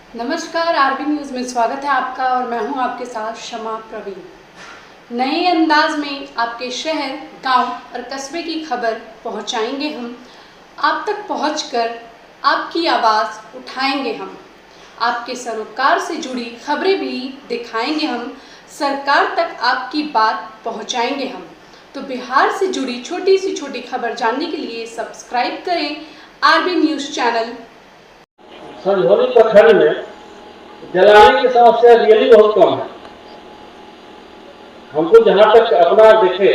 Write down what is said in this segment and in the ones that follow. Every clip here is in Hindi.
नमस्कार, आरबी न्यूज़ में स्वागत है आपका और मैं हूं आपके साथ शमा प्रवीण। नए अंदाज में आपके शहर, गांव और कस्बे की खबर पहुंचाएंगे हम। आप तक पहुंचकर आपकी आवाज़ उठाएंगे हम। आपके सरोकार से जुड़ी खबरें भी दिखाएंगे हम। सरकार तक आपकी बात पहुंचाएंगे हम। तो बिहार से जुड़ी छोटी से छोटी खबर जानने के लिए सब्सक्राइब करें आरबी न्यूज़ चैनल। संझौली प्रखंड में जलाने की समस्या रियली बहुत कम है। हमको जहाँ तक अपना देखे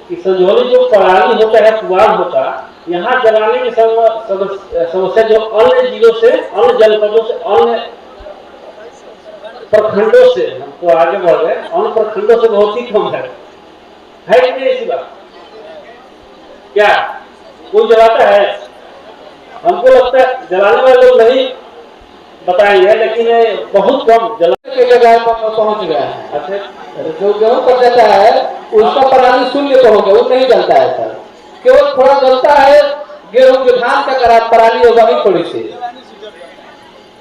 कि संझौली जो पराली होता है, पुआल होता, यहाँ जलाने की समस्या जो अन्य जिलों से, अन्य जनपदों से, अन्य प्रखंडों से, हमको आगे बढ़ रहे, अन्य प्रखंडों से बहुत ही कम है कि नहीं? ऐसी बात क्या कोई जलाता है? हमको लगता है जलाने वाले लोग नहीं बताएंगे, लेकिन बहुत कम जलाने के जगह पर पहुंच गया है। अच्छा, जो गेहूं कर देता है उसका पराली शून्य तो हो गया, वो नहीं जलता है सर। केवल थोड़ा जलता है गेहूं जो धान का करा पराली होगा ही थोड़ी सी।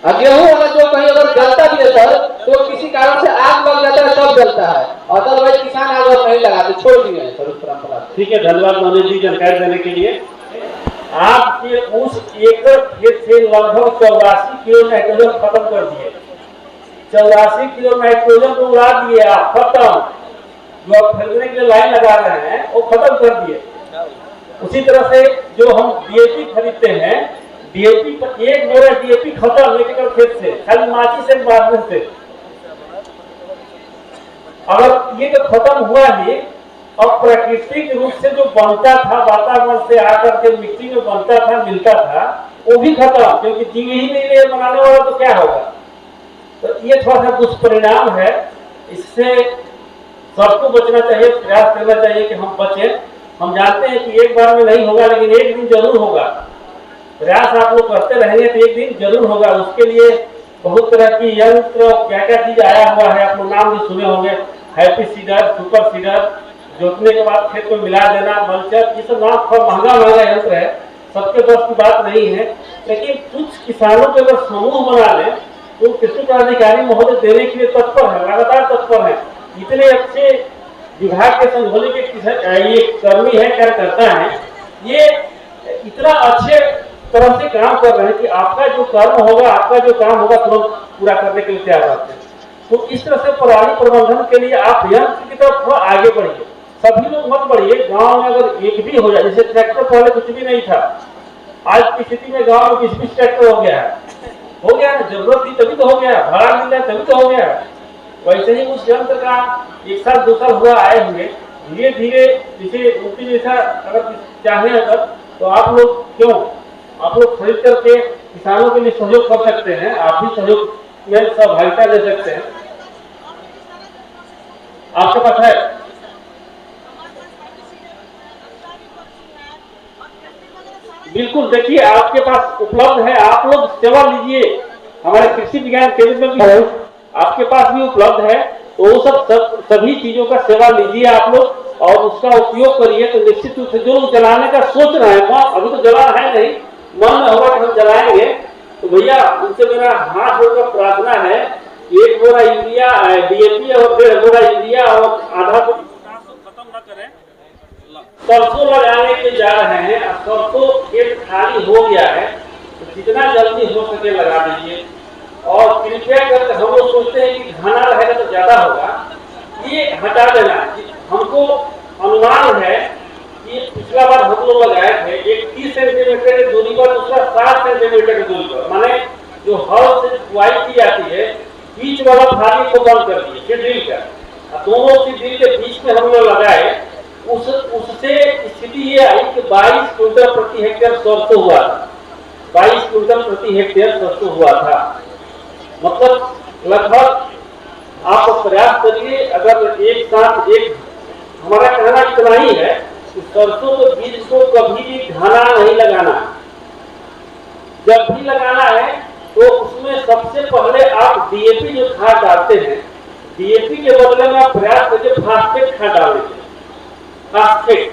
गेहूं वाला जो कहीं अगर जलता भी है सर तो किसी कारण से आग लग जाता है तब जलता है, अदरवाइज किसान आग नहीं लगाते, छोड़ दिए हैं सर उस परंपरा। ठीक है, धन्यवाद मनोज जी जानकारी देने के लिए। आपके उस एकड़ खेत से लगभग 84 किलो नाइट्रोजन खत्म कर दिए। 84 किलो नाइट्रोजन को उड़ा दिए आप, खत्म। जो आप खरीदने के लिए लाइन लगा रहे हैं वो खत्म कर दिए। उसी तरह से जो हम डीएपी खरीदते हैं, डीएपी पर एक बोरा डीएपी खत्म एक एकड़ खेत से, खाली माची से मारने से। अगर ये तो खत्म हुआ ही, और प्राकृतिक रूप से जो बनता था वातावरण से आकर के मिट्टी में बनता था, मिलता था, वो भी खत्म, क्योंकि जीव ही नहीं रहे बनाने वाला तो क्या होगा। तो ये थोड़ा सा दुष्परिणाम है। इससे सबको बचना चाहिए, प्रयास करना चाहिए कि हम बचें। हम जानते हैं कि एक बार में नहीं होगा, लेकिन एक दिन जरूर होगा। प्रयास आप लोग करते रहेंगे तो एक दिन जरूर होगा। उसके लिए बहुत तरह की यंत्र, क्या क्या चीज आया हुआ है, आप लोग नाम भी सुने होंगे, हैप्पी सीडर, सुपर सीडर, जोतने के बाद खेत को मिला देना, मल्चर, ये सब नाम थोड़ा महंगा यंत्र है, सबके बस की बात नहीं है। लेकिन कुछ किसानों के अगर समूह बना ले तो कृषि पदाधिकारी महोदय देने के लिए तत्पर है, लगातार तत्पर है। इतने अच्छे विभाग के संघोली के ये कर्मी है, कार्यकर्ता है, ये इतना अच्छे तरह से काम कर रहे हैं कि आपका जो कर्म होगा, आपका जो काम होगा तुरंत पूरा करने के लिए तैयार रहते हैं। तो इस तरह से पराली प्रबंधन के लिए आप यंत्र की तरफ थोड़ा आगे बढ़िए। सभी लोग मत बढ़िए। गांव में अगर एक भी हो जाए, जैसे ट्रैक्टर पहले कुछ भी नहीं था, आज की स्थिति में गांव में 20-20 ट्रैक्टर हो गया है। हो गया ना, जरूरत थी तभी तो हो गया, भाड़ा मिल रहा तभी तो हो गया। वैसे ही उस यंत्र का 1 साल 2 साल हुआ आए हुए, धीरे धीरे जैसे उनकी जैसा अगर चाहे अगर तो आप लोग क्यों, आप लोग खरीद करके किसानों के लिए सहयोग कर सकते हैं। आप भी सहयोग में सहभागिता दे सकते हैं, आपके पास है। बिल्कुल, देखिए आपके पास उपलब्ध है, आप लोग सेवा लीजिए। हमारे कृषि विज्ञान केंद्र में भी है, आपके पास भी उपलब्ध है, तो वो सभी चीजों का सेवा लीजिए आप लोग और उसका उपयोग करिए। तो निश्चित रूप से जो लोग जलाने का सोच रहे हैं, अभी तो जलाना है नहीं, मन में होगा कि हम जलाएंगे, तो भैया उनसे मेरा हाथ जोड़कर प्रार्थना है, 1 बोरा यूरिया डीएपी और 1.5 बोरा यूरिया और आधा खत्म न करें। सरसों लगाने के जा रहे हैं, सरसों खेत खाली हो गया है, तो जितना जल्दी हो सके लगा दीजिए। और कृपया करके हम लोग सोचते हैं कि घना रहेगा तो ज्यादा होगा, ये हटा देना। हमको अनुमान है कि पिछला बार हम लोग लगाए थे, एक 30 सेंटीमीटर की दूरी पर, दूसरा 7 सेंटीमीटर की दूरी पर, माने जो हल से बुआई की जाती है, बीच वाला थाली को बंद कर दिए ड्रिल का, दोनों की ड्रिल के बीच में हम लोग लगाए। उससे स्थिति ये आई कि 22 क्विंटल प्रति हेक्टेयर सरसों हुआ था। 22 क्विंटल प्रति हेक्टेयर सरसों हुआ था। मतलब लगभग आप प्रयास करिए, अगर एक साथ एक, हमारा कहना इतना ही है कि सरसों के बीज को कभी भी घना नहीं लगाना। जब भी लगाना है तो उसमें सबसे पहले आप डीएपी जो खाद डालते हैं, डीएपी के बदले में आप प्रयास करिए फास्फेट खाद डालने। फास्फेट,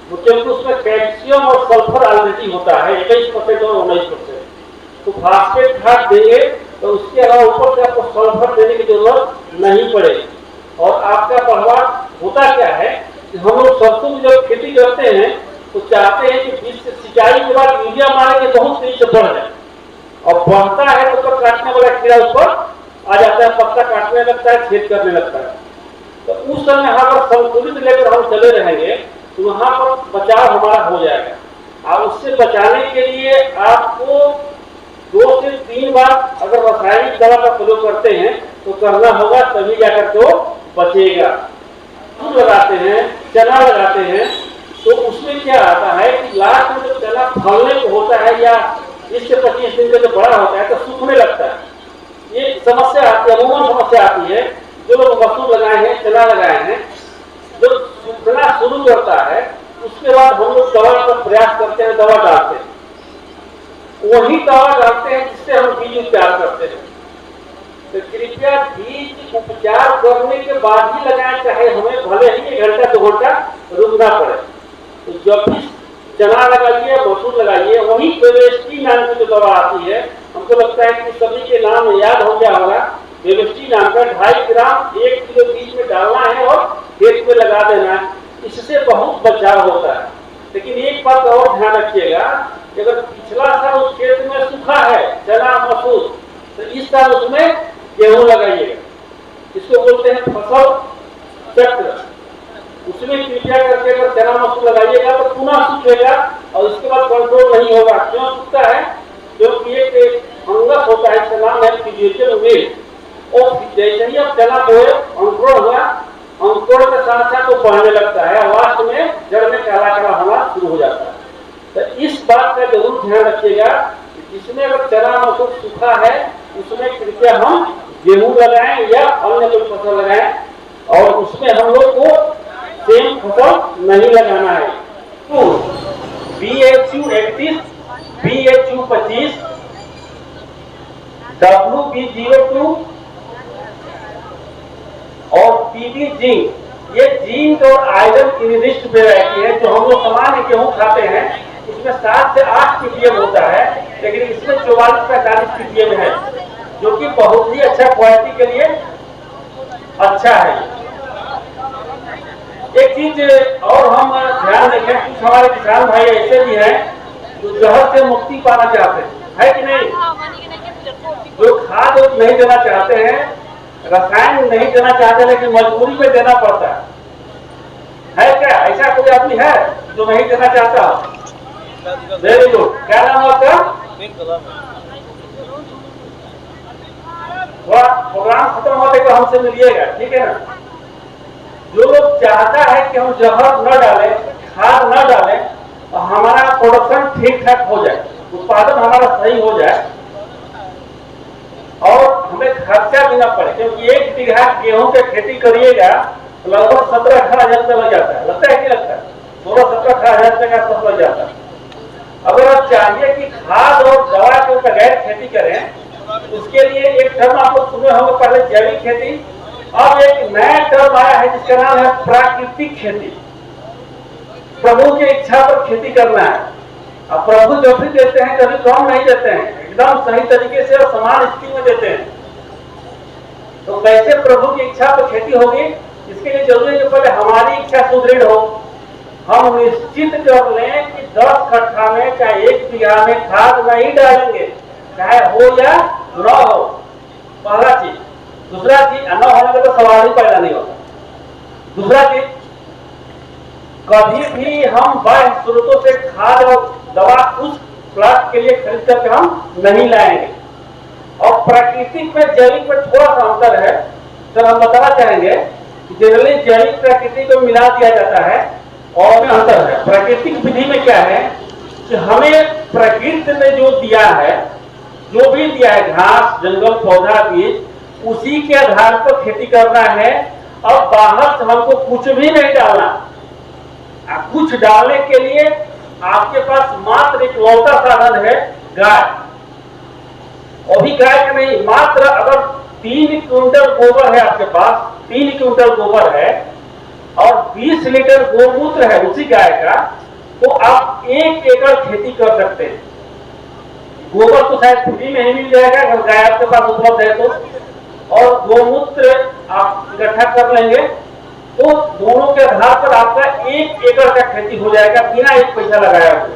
क्योंकि उसमें कैल्शियम और सल्फर ऑलरेडी होता है 21% और 19%। तो फास्फेट खाद देंगे तो उसके अलावा ऊपर से आपको सल्फर देने की जरूरत नहीं पड़ेगी। और आपका बढ़वा होता क्या है कि हम लोग सरसों की जब खेती करते हैं तो चाहते हैं कि बीज से सिंचाई के बाद यूरिया मारेंगे बहुत तेजी से बढ़ जाए, और बढ़ता है तो काटने वाला कीड़ा ऊपर आ जाता है, पत्ता काटने लगता है, छेद करने लगता है। तो उस समय यहाँ पर संतुलित लेकर हम चले रहेंगे तो वहां पर बचाव हमारा हो जाएगा। और उससे बचाने के लिए आपको 2 से 3 बार अगर रासायनिक दवा का प्रयोग करते हैं तो करना होगा, तभी जाकर तो बचेगा। फूल लगाते हैं, चना लगाते हैं, तो उसमें क्या आता है कि लास्ट में जब चना फलने को होता है या 20 से 25 दिन का जब बड़ा होता है तो सूखने लगता है। ये समस्या आती है, अमूमन समस्या आती है। जो लोग मसूर लगाए हैं, चना लगाए हैं, जब सूखना शुरू करता है उसके बाद हम लोग दवा का प्रयास करते हैं, दवा डालते हैं, वही दवा डालते हैं जिससे हम बीज उपचार करते हैं। तो कृपया बीज उपचार करने के बाद ही लगाएं, चाहे हमें भले ही 1 घंटा 2 घंटा रुकना पड़े। तो जब भी चना लगाइए, मसूर लगाइए, वही बेवेस्टी नाम की जो दवा आती है, हमको लगता है कि सभी के नाम याद हो गया होगा। बेवेस्टी नाम का 2.5 ग्राम 1 किलो बीज में डालना है और खेत में लगा देना है। इससे बहुत बचाव होता है। लेकिन एक बात और ध्यान रखिएगा कि अगर पिछला साल उस खेत में सूखा है चना मसूर, तो इस साल उसमें गेहूं लगाइएगा। इसको बोलते हैं फसल चक्र। उसमें कृपया करके अगर चना मसूर लगाइएगा तो पुनः सूखेगा और उसके बाद कंट्रोल नहीं होगा। क्यों सूखता है? क्योंकि एक फंगस होता है, इसका नाम है फिजियोशियल वेल। और जैसे ही आप चना बोए, अंकुरण हुआ, अंकुरण के साथ साथ वो बढ़ने लगता है, लास्ट में जड़ में काला काला होना शुरू हो जाता है। तो इस बात का जरूर ध्यान रखिएगा कि जिसमें अगर चना मसूर सूखा है उसमें कृपया हम गेहूं लगाएं या अन्य कोई फसल लगाएं, और उसमें हम लोग को सेम फसल नहीं लगाना है। तो BHU 31, BHU 25, WB02 और PB जिंक, ये जिंक और आयरन इनिस्ट वेराइटी है। जो हम लोग सामान्य गेहूं खाते हैं इसमें 7 से 8 ppm होता है, लेकिन इसमें 44 से 40 ppm है, जो कि बहुत ही अच्छा क्वालिटी के लिए अच्छा है। एक चीज और हम ध्यान रखें, कुछ हमारे किसान भाई ऐसे भी हैं जो जहर से मुक्ति पाना चाहते हैं, है कि नहीं? जो खाद नहीं देना चाहते हैं, रसायन नहीं देना चाहते, लेकिन मजबूरी में देना पड़ता है क्या? ऐसा कोई आदमी है जो नहीं देना चाहता? Very good. क्या नाम है आपका? थोड़ा प्रोग्राम खत्म होते तो हमसे मिलिएगा, ठीक है ना? जो लोग चाहता है कि हम जहर न डालें, खाद न डालें, और हमारा प्रोडक्शन ठीक ठाक हो जाए, उत्पादन हमारा सही हो जाए और हमें खर्चा भी ना पड़े, क्योंकि 1 बीघा गेहूं की खेती करिएगा तो लगभग 17-18 हजार रुपया लग जाता है। लगता है कि लगता है? 16-17-18 हजार रुपये का सब लग जाता है। अगर आप चाहिए कि खाद और दवा के बगैर खेती करें, उसके लिए एक टर्म आप लोग सुने होंगे पहले, जैविक खेती। अब एक नया टर्म आया है जिसका नाम है प्राकृतिक खेती। प्रभु की इच्छा पर खेती करना है। अब प्रभु जो भी देते हैं कभी कम नहीं देते हैं, एकदम सही तरीके से और समान स्थिति में देते हैं। तो कैसे प्रभु की इच्छा पर खेती होगी? इसके लिए जरूरी है कि पहले हमारी इच्छा सुदृढ़ हो। हम निश्चित कर लें कि 10 कट्ठा में चाहे 1 बीघा में खाद नहीं डालेंगे, चाहे हो या न हो। पहला चीज। दूसरा चीज, न होने का तो सवाल ही पैदा नहीं होता। दूसरा चीज, कभी भी हम बाह्य स्रोतों से खाद और दवा उस प्लाट के लिए खरीद करके हम नहीं लाएंगे। और प्राकृतिक में जैविक में थोड़ा सा अंतर है, तो हम बताना चाहेंगे कि जनरली जैविक प्राकृतिक को मिला दिया जाता है और में अंतर है। प्राकृतिक विधि में क्या है कि हमें प्रकृति ने जो दिया है, जो भी दिया है, घास, जंगल, पौधा, बीज, उसी के आधार पर खेती करना है। और बाहर से हमको कुछ भी नहीं डालना। कुछ डालने के लिए आपके पास मात्र एक लौटा साधन है, गाय। और भी गाय का नहीं, मात्र अगर 3 क्विंटल गोबर है आपके पास, 3 क्विंटल गोबर है और 20 लीटर गोमूत्र है उसी गाय का, तो आप 1 एकड़ खेती कर सकते हैं। गोबर तो शायद फ्री में ही मिल जाएगा अगर गाय आपके पास उपलब्ध है तो, और गोमूत्र आप इकट्ठा कर लेंगे तो दोनों के आधार पर आपका 1 एकड़ का खेती हो जाएगा बिना एक पैसा लगाया हुआ।